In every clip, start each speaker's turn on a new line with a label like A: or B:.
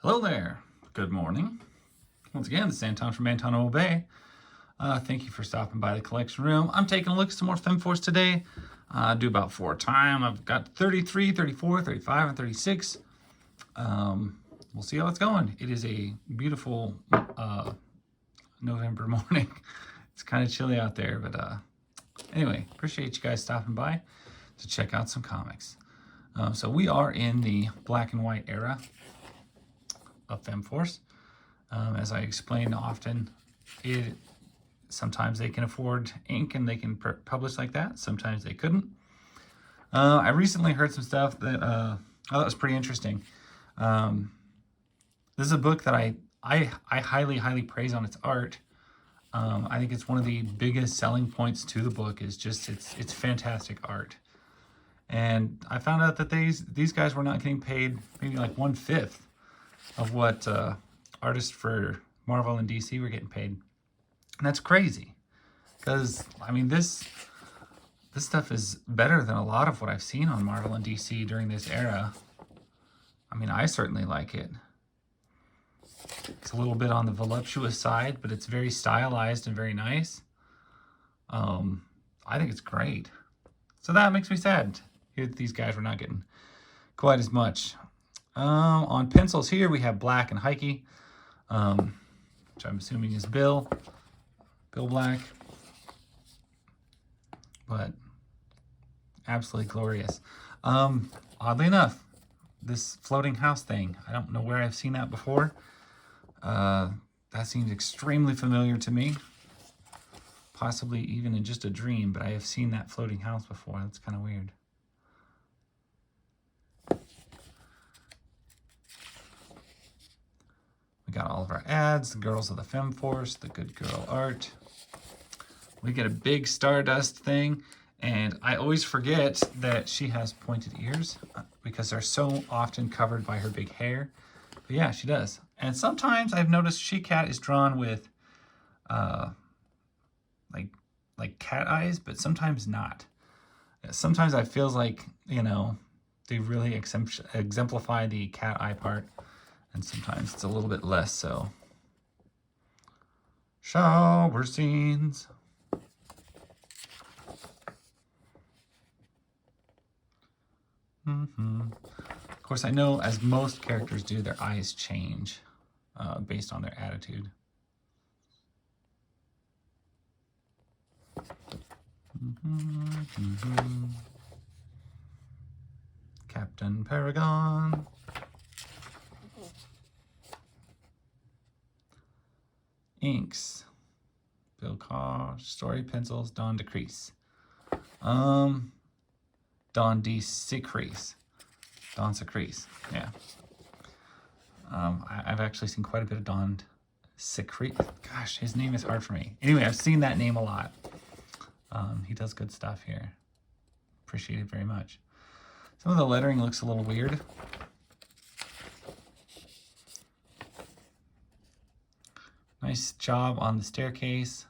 A: Hello there. Good morning. Once again, this is Anton from Anton Bay. Thank you for stopping by the collection room. I'm taking a look at some more Femforce today. Do about 4 at a time. I've got 33, 34, 35, and 36. We'll see how it's going. It is a beautiful November morning. It's kind of chilly out there, but anyway, appreciate you guys stopping by to check out some comics. So we are in the black and white era of Femforce. As I explain often, sometimes they can afford ink and they can publish like that. Sometimes they couldn't. I recently heard some stuff that I thought was pretty interesting. This is a book that I highly praise on its art. I think it's one of the biggest selling points to the book is just it's fantastic art. And I found out that these guys were not getting paid maybe like 1/5 of what artists for Marvel and DC were getting paid. And that's crazy. Because, I mean, this stuff is better than a lot of what I've seen on Marvel and DC during this era. I mean, I certainly like it. It's a little bit on the voluptuous side, but it's very stylized and very nice. I think it's great. So that makes me sad. Here, these guys were not getting quite as much. On pencils here, we have Black and Heike, which I'm assuming is Bill Black. But absolutely glorious. Oddly enough, this floating house thing, I don't know where I've seen that before. That seems extremely familiar to me. Possibly even in just a dream, but I have seen that floating house before. That's kind of weird. We got all of our ads, the girls of the Femforce, the good girl art. We get a big Stardust thing, and I always forget that she has pointed ears because they're so often covered by her big hair. But yeah, she does. And sometimes I've noticed She-Cat is drawn with like cat eyes, but sometimes not. Sometimes I feel like, you know, they really exemplify the cat eye part, and sometimes it's a little bit less so. Shower scenes. Of course, I know, as most characters do, their eyes change based on their attitude. Captain Paragon. Inks. Bill Carr. Story pencils. Don DeCrease. Don DeCrease. Don Secrease. Yeah. I've actually seen quite a bit of Don Secrease. Gosh, his name is hard for me. Anyway, I've seen that name a lot. He does good stuff here. Appreciate it very much. Some of the lettering looks a little weird. Nice job on the staircase.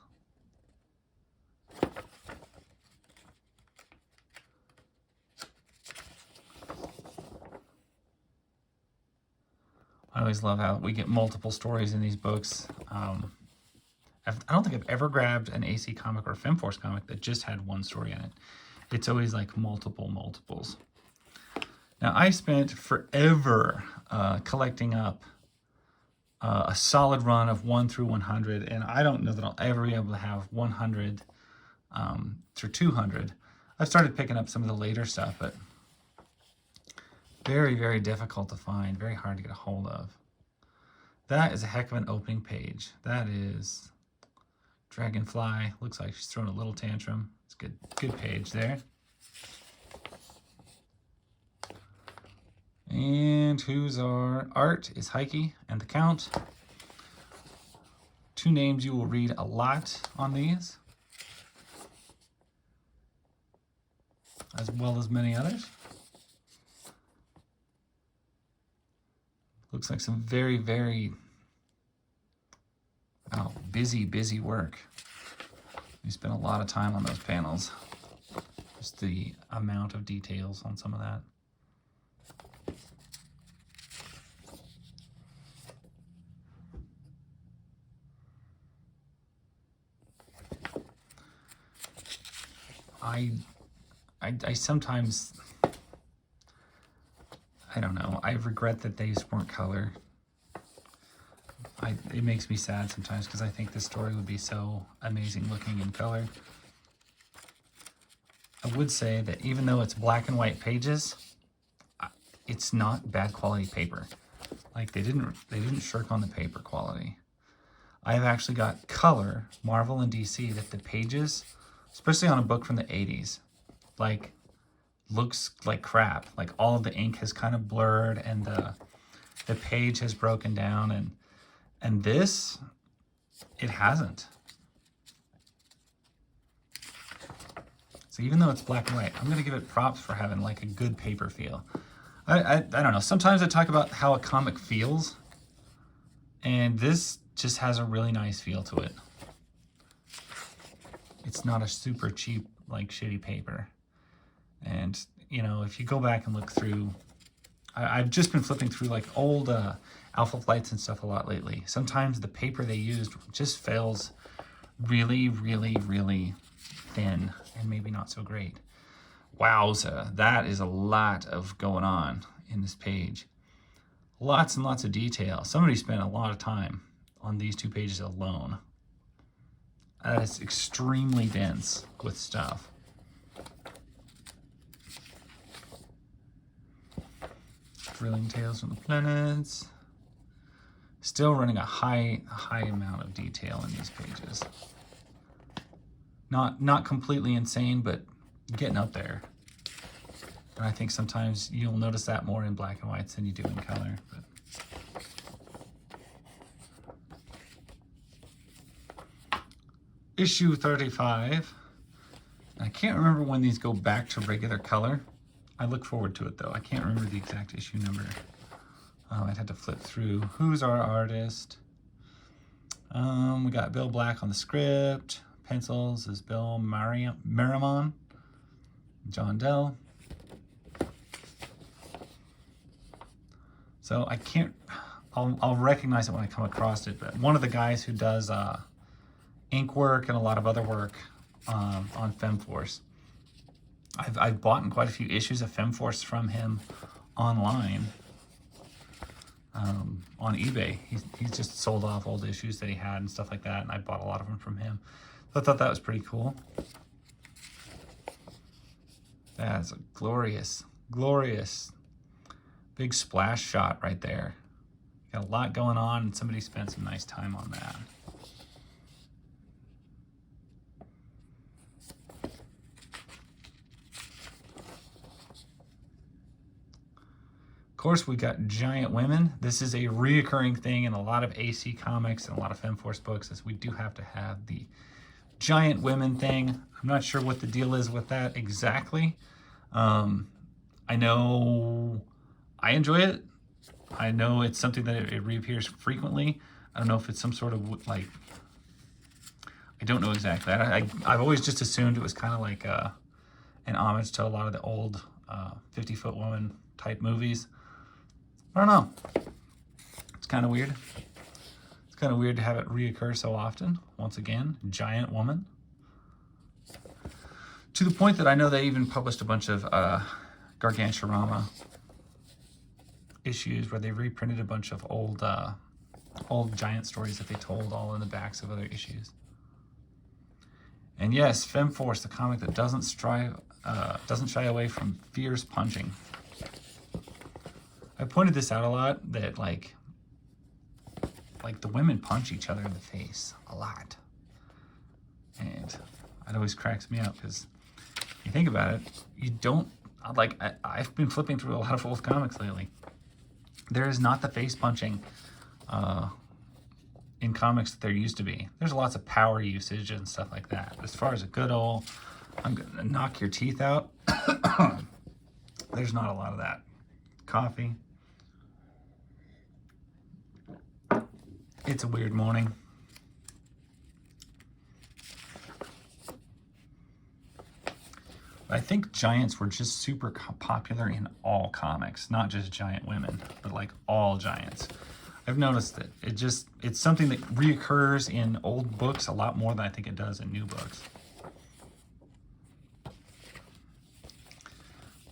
A: I always love how we get multiple stories in these books. I don't think I've ever grabbed an AC comic or a Femforce comic that just had one story in it. It's always like multiples. Now, I spent forever collecting up a solid run of 1 through 100, and I don't know that I'll ever be able to have 100 through 200. I've started picking up some of the later stuff, but very difficult to find, very hard to get a hold of. That is a heck of an opening page. That is Dragonfly. Looks like she's throwing a little tantrum. It's a good page there. And who's our art is Heike and the Count. 2 names you will read a lot on these, as well as many others. Looks like some very busy work. We spent a lot of time on those panels. Just the amount of details on some of that. I sometimes, I don't know, I regret that these weren't color. It makes me sad sometimes because I think this story would be so amazing looking in color. I would say that even though it's black and white pages, it's not bad quality paper. Like they didn't shirk on the paper quality. I have actually got color, Marvel and DC, that the pages, especially on a book from the 80s, like looks like crap. Like all of the ink has kind of blurred and the page has broken down, and this, it hasn't. So even though it's black and white, I'm gonna give it props for having like a good paper feel. I don't know, sometimes I talk about how a comic feels, and this just has a really nice feel to it. It's not a super cheap, like shitty paper. And, you know, if you go back and look through, I've just been flipping through like old Alpha Flights and stuff a lot lately. Sometimes the paper they used just feels really, really, really thin and maybe not so great. Wowza, that is a lot of going on in this page. Lots and lots of detail. Somebody spent a lot of time on these 2 pages alone. That is extremely dense with stuff. Thrilling Tales from the Planets. Still running a high amount of detail in these pages. Not completely insane, but getting up there. And I think sometimes you'll notice that more in black and whites than you do in color. But issue 35. I can't remember when these go back to regular color. I look forward to it though. I can't remember the exact issue number. I'd have to flip through. Who's our artist? We got Bill Black on the script. Pencils is Bill Merriman. John Dell. So I can't, I'll recognize it when I come across it, but one of the guys who does ink work and a lot of other work on Femforce. I've bought quite a few issues of Femforce from him online on eBay. He's just sold off old issues that he had and stuff like that, and I bought a lot of them from him. So I thought that was pretty cool. That's a glorious, glorious big splash shot right there. Got a lot going on, and somebody spent some nice time on that. Of course, we got giant women. This is a reoccurring thing in a lot of AC comics and a lot of Femforce books, as we do have to have the giant women thing. I'm not sure what the deal is with that exactly. I know I enjoy it. I know it's something that it reappears frequently. I don't know if it's some sort of like, I don't know exactly. I've always just assumed it was kind of like an homage to a lot of the old 50-foot woman type movies. I don't know. It's kind of weird. It's kind of weird to have it reoccur so often. Once again, giant woman. To the point that I know they even published a bunch of Garganturama issues where they reprinted a bunch of old giant stories that they told all in the backs of other issues. And yes, Femforce, the comic that doesn't shy away from fierce punching. I pointed this out a lot, that like the women punch each other in the face a lot. And it always cracks me up because you think about it, you don't, like, I've been flipping through a lot of old comics lately. There is not the face punching in comics that there used to be. There's lots of power usage and stuff like that. But as far as a good old, I'm gonna knock your teeth out, there's not a lot of that. Coffee. It's a weird morning. I think giants were just super popular in all comics, not just giant women, but like all giants. I've noticed that it's something that reoccurs in old books a lot more than I think it does in new books.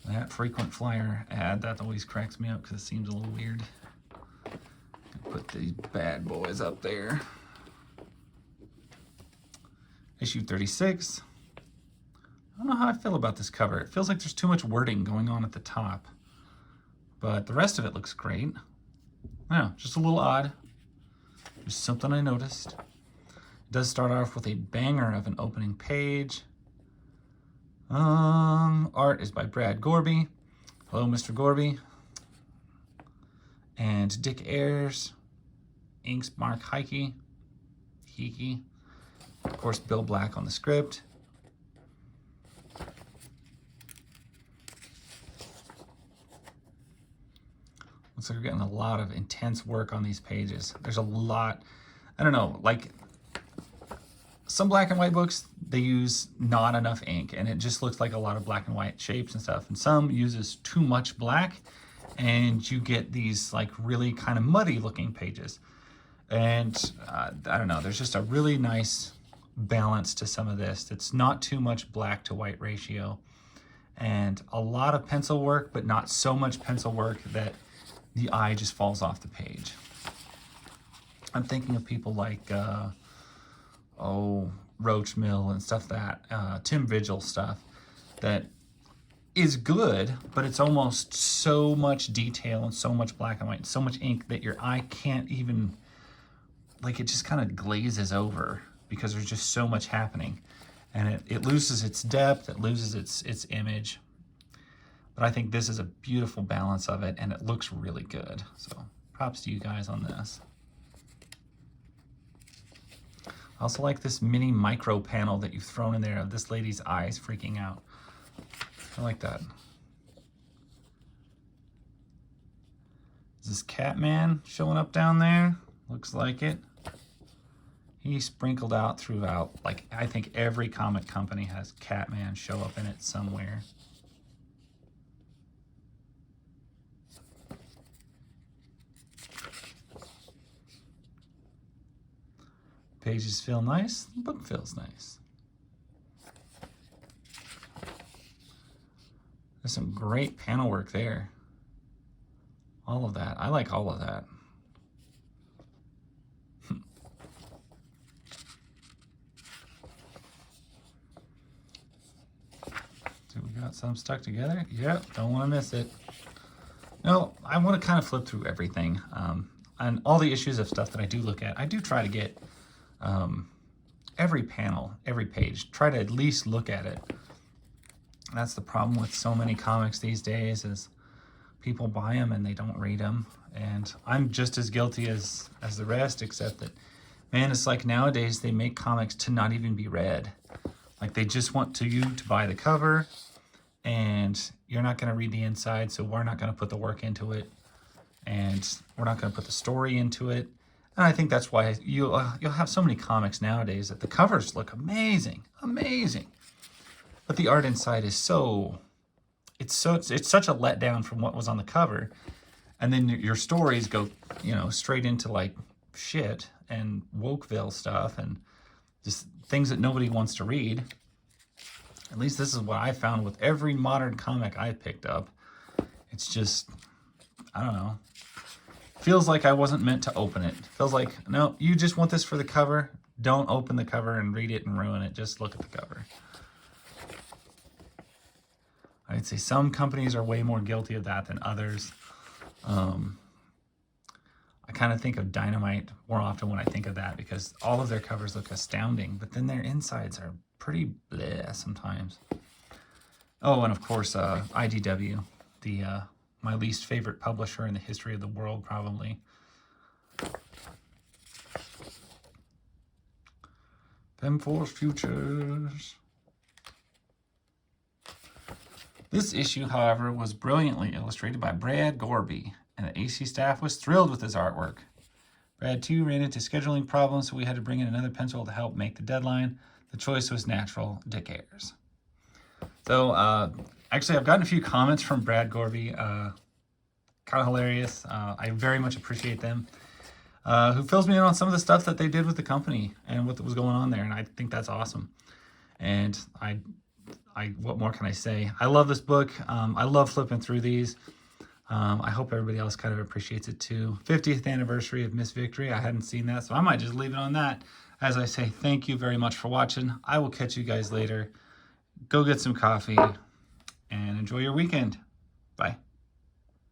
A: That frequent flyer ad, that always cracks me up because it seems a little weird. Put these bad boys up there. Issue 36. I don't know how I feel about this cover. It feels like there's too much wording going on at the top. But the rest of it looks great. Yeah, just a little odd. Just something I noticed. It does start off with a banger of an opening page. Art is by Brad Gorby. Hello, Mr. Gorby. And Dick Ayers. Inks Mark Hickey. Of course, Bill Black on the script. Looks like we're getting a lot of intense work on these pages. There's a lot, I don't know, like some black and white books, they use not enough ink and it just looks like a lot of black and white shapes and stuff. And some uses too much black and you get these like really kind of muddy looking pages. And I don't know, there's just a really nice balance to some of this. It's not too much black to white ratio and a lot of pencil work, but not so much pencil work that the eye just falls off the page. I'm thinking of people like, Roach Mill and stuff Tim Vigil stuff that is good, but it's almost so much detail and so much black and white and so much ink that your eye can't even, like it just kind of glazes over because there's just so much happening. And it loses its depth, it loses its image. But I think this is a beautiful balance of it and it looks really good. So props to you guys on this. I also like this mini micro panel that you've thrown in there of this lady's eyes freaking out. I like that. Is this Catman showing up down there? Looks like it. He's sprinkled out throughout. Like, I think every comic company has Catman show up in it somewhere. Pages feel nice, the book feels nice. There's some great panel work there. All of that, I like all of that. So we got some stuck together. Yep, don't want to miss it. No, I want to kind of flip through everything. And all the issues of stuff that I do look at, I do try to get every panel, every page, try to at least look at it. That's the problem with so many comics these days is people buy them and they don't read them. And I'm just as guilty as the rest, except that, man, it's like nowadays they make comics to not even be read. Like they just want you to buy the cover and you're not going to read the inside, so we're not going to put the work into it and we're not going to put the story into it. And I think that's why you'll have so many comics nowadays that the covers look amazing, but the art inside is it's such a letdown from what was on the cover, and then your stories go, straight into like shit and Wokeville stuff and just things that nobody wants to read. At least this is what I found with every modern comic I picked up. It's just, I don't know. Feels like I wasn't meant to open it. Feels like, no, you just want this for the cover. Don't open the cover and read it and ruin it. Just look at the cover. I'd say some companies are way more guilty of that than others. I kind of think of Dynamite more often when I think of that because all of their covers look astounding, but then their insides are pretty bleh sometimes. Oh, and of course, IDW, my least favorite publisher in the history of the world, probably. Femforce Futures. This issue, however, was brilliantly illustrated by Brad Gorby, and the AC staff was thrilled with his artwork. Brad, too, ran into scheduling problems, so we had to bring in another pencil to help make the deadline. The choice was natural, Dick Ayers. So, actually, I've gotten a few comments from Brad Gorby, kind of hilarious. I very much appreciate them. Who fills me in on some of the stuff that they did with the company and what was going on there, and I think that's awesome. And what more can I say? I love this book. I love flipping through these. I hope everybody else kind of appreciates it too. 50th anniversary of Miss Victory. I hadn't seen that, so I might just leave it on that. As I say, thank you very much for watching. I will catch you guys later. Go get some coffee and enjoy your weekend. Bye.